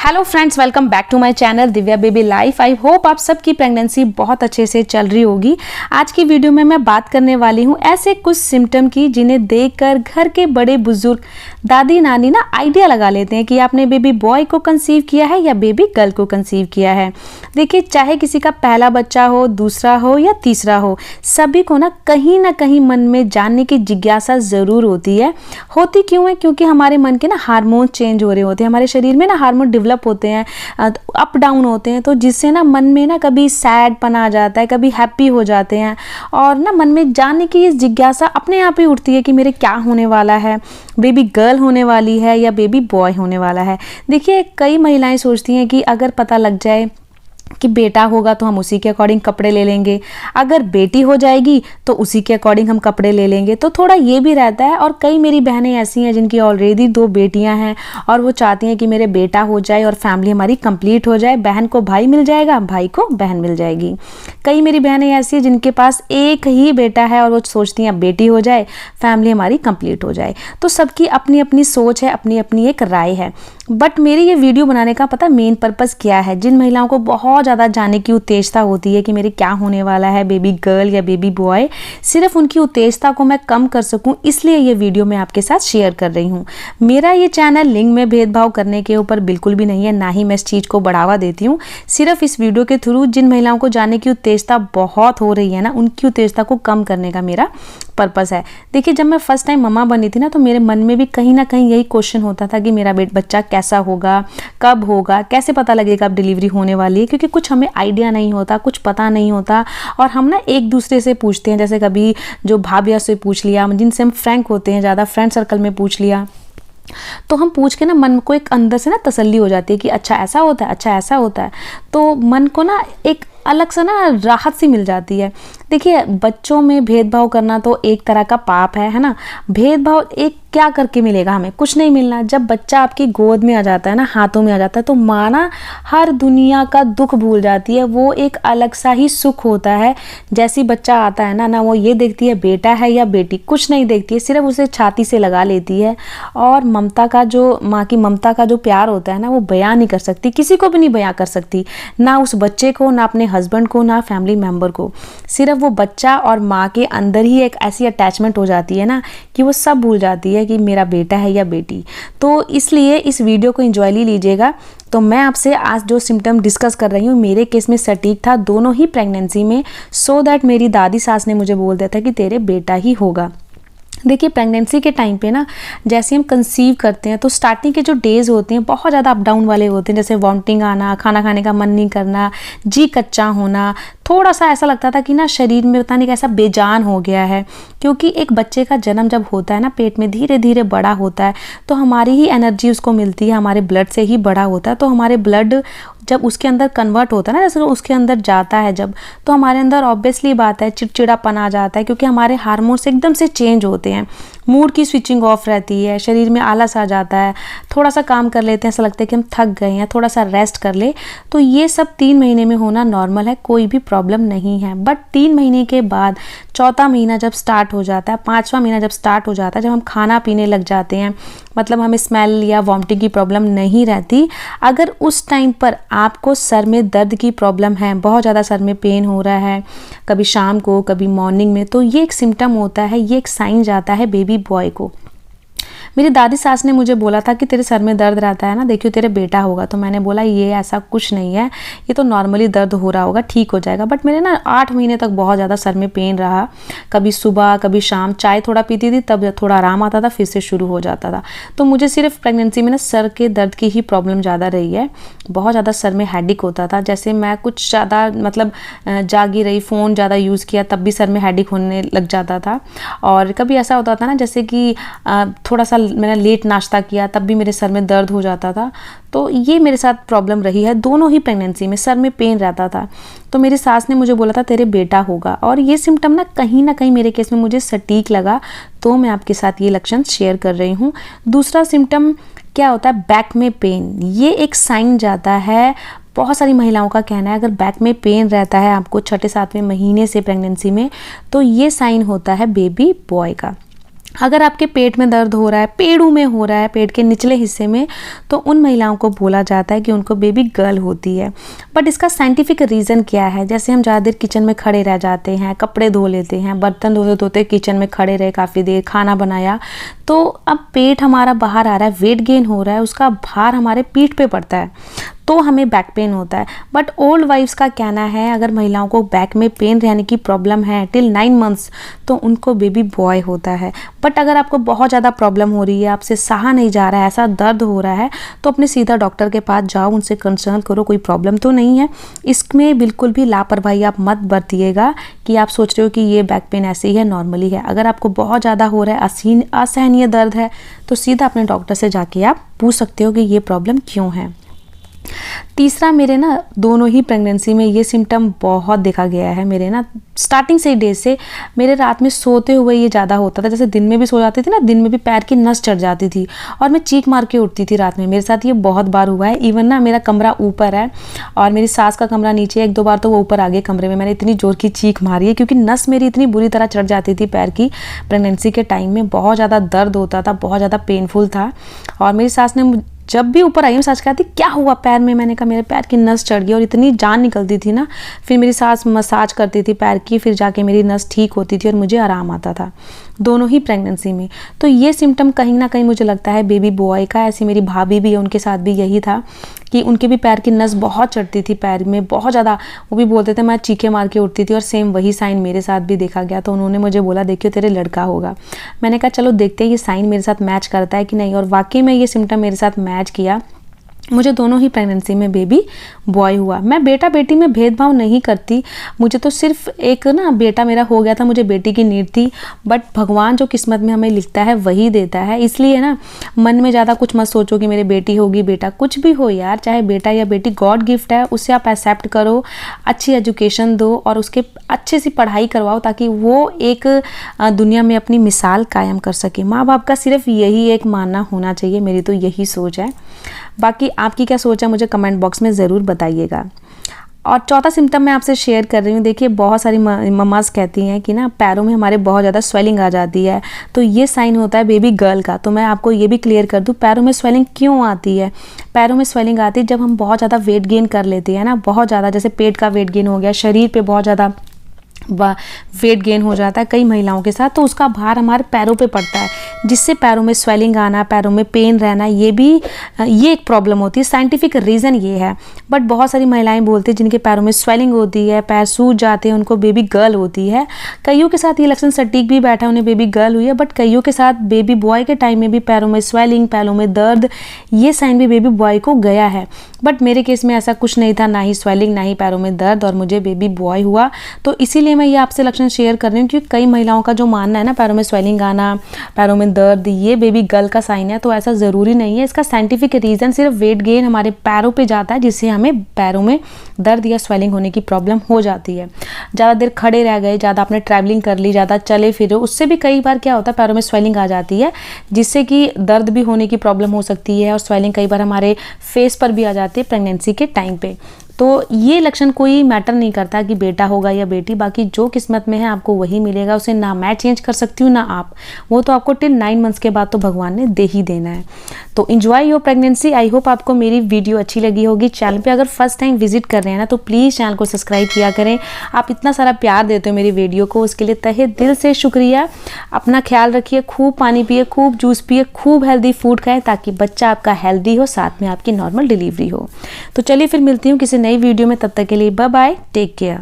Hello friends, welcome back to my channel Divya baby life. I hope आप सबकी pregnancy बहुत अच्छे से चल रही होगी। आज की वीडियो में मैं बात करने वाली हूँ ऐसे कुछ सिम्टम की जिन्हें देखकर घर के बड़े बुजुर्ग, दादी नानी ना आइडिया लगा लेते हैं कि आपने बेबी बॉय को कंसीव किया है या बेबी गर्ल को कंसीव किया है। देखिए, चाहे किसी का पहला बच्चा हो, दूसरा हो या तीसरा हो, सभी को ना कहीं मन में जानने की जिज्ञासा ज़रूर होती है। होती क्यों है? क्योंकि हमारे मन के ना हार्मोन चेंज हो रहे होते हैं, हमारे शरीर में ना हार्मोन डेवलप होते हैं, अप डाउन होते हैं, तो जिससे ना मन में ना कभी सैड पन आ जाता है, कभी हैप्पी हो जाते हैं और ना मन में जानने की इस जिज्ञासा अपने आप ही उठती है कि मेरे क्या होने वाला है, बेबी गर्ल होने वाली है या बेबी बॉय होने वाला है। देखिए, कई महिलाएं सोचती हैं कि अगर पता लग जाए कि बेटा होगा तो हम उसी के अकॉर्डिंग कपड़े ले लेंगे, अगर बेटी हो जाएगी तो उसी के अकॉर्डिंग हम कपड़े ले लेंगे। तो थोड़ा ये भी रहता है। और कई मेरी बहनें ऐसी हैं जिनकी ऑलरेडी 2 बेटियां हैं और वो चाहती हैं कि मेरे बेटा हो जाए और फैमिली हमारी कंप्लीट हो जाए, बहन को भाई मिल जाएगा, भाई को बहन मिल जाएगी। कई मेरी बहनें ऐसी हैं जिनके पास एक ही बेटा है और वो सोचती हैं बेटी हो जाए, फैमिली हमारी कंप्लीट हो जाए। तो सबकी अपनी अपनी सोच है, अपनी अपनी एक राय है। बट मेरी ये वीडियो बनाने का पता मेन पर्पस क्या है? जिन महिलाओं को बहुत ज़्यादा जानने की उत्तेजता होती है कि मेरे क्या होने वाला है, बेबी गर्ल या बेबी बॉय, सिर्फ उनकी उत्तेजता को मैं कम कर सकूं, इसलिए ये वीडियो मैं आपके साथ शेयर कर रही हूँ। मेरा ये चैनल लिंग में भेदभाव करने के ऊपर बिल्कुल भी नहीं है, ना ही मैं इस चीज़ को बढ़ावा देती हूँ। सिर्फ इस वीडियो के थ्रू जिन महिलाओं को जानने की उत्तेजता बहुत हो रही है ना, उनकी उत्तेजता को कम करने का मेरा पर्पस है। देखिए, जब मैं फर्स्ट टाइम मम्मा बनी थी ना, तो मेरे मन में भी कहीं ना कहीं यही क्वेश्चन होता था कि मेरा बच्चा कैसा होगा, कब होगा, कैसे पता लगेगा अब डिलीवरी होने वाली है, क्योंकि कुछ हमें आइडिया नहीं होता, कुछ पता नहीं होता। और हम ना एक दूसरे से पूछते हैं, जैसे कभी जो भाभिया से पूछ लिया, जिनसे हम फ्रैंक होते हैं, ज़्यादा फ्रेंड सर्कल में पूछ लिया, तो हम पूछ के ना मन को एक अंदर से ना तसल्ली हो जाती है कि अच्छा ऐसा होता है, अच्छा ऐसा होता है। तो मन को ना एक अलग सा ना राहत सी मिल जाती है। देखिए, बच्चों में भेदभाव करना तो एक तरह का पाप है ना। भेदभाव एक क्या करके मिलेगा हमें? कुछ नहीं मिलना। जब बच्चा आपकी गोद में आ जाता है ना, हाथों में आ जाता है, तो माँ ना हर दुनिया का दुख भूल जाती है। वो एक अलग सा ही सुख होता है। जैसी बच्चा आता है ना वो ये देखती है बेटा है या बेटी, कुछ नहीं देखती है, सिर्फ उसे छाती से लगा लेती है। और ममता का जो माँ की ममता का जो प्यार होता है ना, वो बयां नहीं कर सकती, किसी को भी नहीं बयां कर सकती, ना उस बच्चे को, ना अपने हस्बैंड को, ना फैमिली मेम्बर को। सिर्फ वो बच्चा और माँ के अंदर ही एक ऐसी अटैचमेंट हो जाती है ना कि वो सब भूल जाती है कि मेरा बेटा है या बेटी। तो इसलिए इस वीडियो को एंजॉयली लीजिएगा। तो मैं आपसे आज जो सिम्टम डिस्कस कर रही हूँ, मेरे केस में सटीक था दोनों ही प्रेगनेंसी में, सो दैट मेरी दादी सास ने मुझे बोल दिया था कि तेरे बेटा ही होगा। देखिए, प्रेगनेंसी के टाइम पे ना जैसे हम कंसीव करते हैं तो स्टार्टिंग के जो डेज़ होते हैं बहुत ज़्यादा अप डाउन वाले होते हैं, जैसे वॉमिटिंग आना, खाना खाने का मन नहीं करना, जी कच्चा होना, थोड़ा सा ऐसा लगता था कि ना शरीर में पता नहीं कैसा बेजान हो गया है। क्योंकि एक बच्चे का जन्म जब होता है ना, पेट में धीरे धीरे बड़ा होता है, तो हमारी ही एनर्जी उसको मिलती है, हमारे ब्लड से ही बड़ा होता है। तो हमारे ब्लड जब उसके अंदर कन्वर्ट होता है ना, जैसे उसके अंदर जाता है जब, तो हमारे अंदर ऑब्वियसली बात है चिड़चिड़ापन आ जाता है, क्योंकि हमारे हार्मोन्स एकदम से चेंज होते हैं, मूड की स्विचिंग ऑफ रहती है, शरीर में आलस आ जाता है, थोड़ा सा काम कर लेते हैं ऐसा लगता है कि हम थक गए हैं, थोड़ा सा रेस्ट कर ले। तो ये सब 3 महीने में होना नॉर्मल है, कोई भी प्रॉब्लम नहीं है। बट 3 महीने के बाद चौथा महीना जब स्टार्ट हो जाता है, 5वां महीना जब स्टार्ट हो जाता है, जब हम खाना पीने लग जाते हैं, मतलब हमें स्मेल या वॉमिटिंग की प्रॉब्लम नहीं रहती, अगर उस टाइम पर आपको सर में दर्द की प्रॉब्लम है, बहुत ज़्यादा सर में पेन हो रहा है, कभी शाम को कभी मॉर्निंग में, तो ये एक सिम्टम होता है, ये एक साइन जाता है बेबी बॉय को। मेरी दादी सास ने मुझे बोला था कि तेरे सर में दर्द रहता है ना, देखियो तेरे बेटा होगा। तो मैंने बोला ये ऐसा कुछ नहीं है, ये तो नॉर्मली दर्द हो रहा होगा, ठीक हो जाएगा। बट मेरे ना 8 महीने तक बहुत ज़्यादा सर में पेन रहा, कभी सुबह कभी शाम, चाय थोड़ा पीती थी तब थोड़ा आराम आता था, फिर से शुरू हो जाता था। तो मुझे सिर्फ प्रेगनेंसी में ना सर के दर्द की ही प्रॉब्लम ज़्यादा रही है। बहुत ज़्यादा सर में हेडेक होता था, जैसे मैं कुछ ज़्यादा मतलब जागी रही, फ़ोन ज़्यादा यूज़ किया, तब भी सर में हेडेक होने लग जाता था। और कभी ऐसा होता था ना, जैसे कि थोड़ा सा मैंने लेट नाश्ता किया, तब भी मेरे सर में दर्द हो जाता था। तो ये मेरे साथ प्रॉब्लम रही है, दोनों ही प्रेगनेंसी में सर में पेन रहता था। तो मेरी सास ने मुझे बोला था तेरे बेटा होगा, और ये सिम्टम ना कहीं मेरे केस में मुझे सटीक लगा, तो मैं आपके साथ ये लक्षण शेयर कर रही हूँ। दूसरा सिम्टम क्या होता है? बैक में पेन। ये एक साइन जाता है, बहुत सारी महिलाओं का कहना है अगर बैक में पेन रहता है आपको 6-7वें महीने से प्रेगनेंसी में, तो ये साइन होता है बेबी बॉय का। अगर आपके पेट में दर्द हो रहा है, पेड़ों में हो रहा है, पेट के निचले हिस्से में, तो उन महिलाओं को बोला जाता है कि उनको बेबी गर्ल होती है। बट इसका साइंटिफिक रीज़न क्या है? जैसे हम ज़्यादा देर किचन में खड़े रह जाते हैं, कपड़े धो लेते हैं, बर्तन धोते धोते किचन में खड़े रहे काफ़ी देर, खाना बनाया, तो अब पेट हमारा बाहर आ रहा है, वेट गेन हो रहा है, उसका भार हमारे पीठ पे पड़ता है, तो हमें बैक पेन होता है। बट ओल्ड वाइफ्स का कहना है अगर महिलाओं को बैक में पेन रहने की प्रॉब्लम है टिल 9 मंथ्स, तो उनको बेबी बॉय होता है। बट अगर आपको बहुत ज़्यादा प्रॉब्लम हो रही है, आपसे सहा नहीं जा रहा है, ऐसा दर्द हो रहा है, तो अपने सीधा डॉक्टर के पास जाओ, उनसे कंसल्ट करो, कोई प्रॉब्लम तो नहीं है। इसमें बिल्कुल भी लापरवाही आप मत बरतिएगा कि आप सोच रहे हो कि ये बैक पेन ऐसे ही है, नॉर्मली है। अगर आपको बहुत ज़्यादा हो रहा है, असहनीय दर्द है, तो सीधा अपने डॉक्टर से जाके आप पूछ सकते हो कि ये प्रॉब्लम क्यों है। तीसरा, मेरे ना दोनों ही प्रेगनेंसी में ये सिम्टम बहुत देखा गया है। मेरे ना स्टार्टिंग से ही डेज से मेरे रात में सोते हुए ये ज़्यादा होता था। जैसे दिन में भी सो जाती थी ना, दिन में भी पैर की नस चढ़ जाती थी और मैं चीख मार के उठती थी रात में। मेरे साथ ये बहुत बार हुआ है। इवन ना मेरा कमरा ऊपर है और मेरी सास का कमरा नीचे है। 1-2 बार तो वो ऊपर आ गए कमरे में, मैंने इतनी जोर की चीख मारी है क्योंकि नस मेरी इतनी बुरी तरह चढ़ जाती थी पैर की। प्रेगनेंसी के टाइम में बहुत ज़्यादा दर्द होता था, बहुत ज़्यादा पेनफुल था। और मेरी सास ने जब भी ऊपर आई, मैं सास कहती क्या हुआ पैर में, मैंने कहा मेरे पैर की नस चढ़ गई और इतनी जान निकलती थी ना। फिर मेरी सास मसाज करती थी पैर की, फिर जाके मेरी नस ठीक होती थी और मुझे आराम आता था दोनों ही प्रेगनेंसी में। तो ये सिम्टम कहीं ना कहीं मुझे लगता है बेबी बॉय का। ऐसी मेरी भाभी भी है, उनके साथ भी यही था कि उनके भी पैर की नस बहुत चढ़ती थी, पैर में बहुत ज़्यादा। वो भी बोलते थे मैं चीखे मार के उठती थी और सेम वही साइन मेरे साथ भी देखा गया। तो उन्होंने मुझे बोला देखियो तेरे लड़का होगा। मैंने कहा चलो देखते हैं ये साइन मेरे साथ मैच करता है कि नहीं, और वाकई में ये सिम्टम मेरे साथ मैच किया। मुझे दोनों ही प्रेगनेंसी में बेबी बॉय हुआ। मैं बेटा बेटी में भेदभाव नहीं करती, मुझे तो सिर्फ एक ना बेटा मेरा हो गया था, मुझे बेटी की नीड थी। बट भगवान जो किस्मत में हमें लिखता है वही देता है। इसलिए ना मन में ज़्यादा कुछ मत सोचो कि मेरी बेटी होगी, बेटा कुछ भी हो यार, चाहे बेटा या बेटी गॉड गिफ्ट है, उसे आप एक्सेप्ट करो, अच्छी एजुकेशन दो और उसके अच्छे सी पढ़ाई करवाओ ताकि वो एक दुनिया में अपनी मिसाल कायम कर सके। माँ बाप का सिर्फ यही एक मानना होना चाहिए, मेरी तो यही सोच है। बाकी आपकी क्या सोच है मुझे कमेंट बॉक्स में ज़रूर बताइएगा। और चौथा सिम्टम मैं आपसे शेयर कर रही हूँ। देखिए बहुत सारी मम्मास कहती हैं कि ना पैरों में हमारे बहुत ज़्यादा स्वेलिंग आ जाती है, तो ये साइन होता है बेबी गर्ल का। तो मैं आपको ये भी क्लियर कर दूँ पैरों में स्वेलिंग क्यों आती है। पैरों में स्वेलिंग आती है जब हम बहुत ज़्यादा वेट गेन कर लेते हैं ना, बहुत ज़्यादा, जैसे पेट का वेट गेन हो गया, शरीर पर बहुत ज़्यादा वेट गेन हो जाता है कई महिलाओं के साथ, तो उसका भार हमारे पैरों पे पड़ता है, जिससे पैरों में स्वेलिंग आना, पैरों में पेन रहना, ये एक प्रॉब्लम होती है। साइंटिफिक रीज़न ये है। बट बहुत सारी महिलाएं बोलती हैं जिनके पैरों में स्वेलिंग होती है, पैर सूज जाते हैं, उनको बेबी गर्ल होती है। कईयों के साथ ये लक्षण सटीक भी बैठा है, उन्हें बेबी गर्ल हुई है। बट कईयों के साथ बेबी बॉय के टाइम में भी पैरों में स्वेलिंग, पैरों में दर्द, ये साइन भी बेबी बॉय को गया है। बट मेरे केस में ऐसा कुछ नहीं था, ना ही स्वेलिंग, ना ही पैरों में दर्द, और मुझे बेबी बॉय हुआ। तो इसीलिए मैं ये आपसे लक्षण शेयर कर रही हूँ क्योंकि कई महिलाओं का जो मानना है ना पैरों में स्वेलिंग आना, पैरों में दर्द, ये बेबी गर्ल का साइन है, तो ऐसा ज़रूरी नहीं है। इसका साइंटिफिक रीज़न सिर्फ वेट गेन हमारे पैरों पे जाता है, जिससे हमें पैरों में दर्द या स्वेलिंग होने की प्रॉब्लम हो जाती है। ज़्यादा देर खड़े रह गए, ज़्यादा आपने ट्रैवलिंग कर ली, ज़्यादा चले फिरे, उससे भी कई बार क्या होता है पैरों में स्वेलिंग आ जाती है, जिससे कि दर्द भी होने की प्रॉब्लम हो सकती है और स्वेलिंग कई बार हमारे फेस पर भी आ जाती है प्रेगनेंसी के टाइम पे। तो ये लक्षण कोई मैटर नहीं करता कि बेटा होगा या बेटी, बाकी जो किस्मत में है आपको वही मिलेगा। उसे ना मैं चेंज कर सकती हूँ ना आप, वो तो आपको टिल 9 मंथ्स के बाद तो भगवान ने दे ही देना है। तो enjoy your pregnancy. I hope आपको मेरी वीडियो अच्छी लगी होगी। चैनल पे अगर फर्स्ट टाइम विजिट कर रहे हैं ना तो प्लीज़ चैनल को सब्सक्राइब किया करें। आप इतना सारा प्यार देते हो मेरी वीडियो को, उसके लिए तहे दिल से शुक्रिया। अपना ख्याल रखिए, खूब पानी पिए, खूब जूस पिए, खूब हेल्दी फूड खाएं ताकि बच्चा आपका हेल्दी हो, साथ में आपकी नॉर्मल डिलीवरी हो। तो चलिए फिर मिलती हूँ किसी नई वीडियो में, तब तक के लिए बाय बाय, टेक केयर।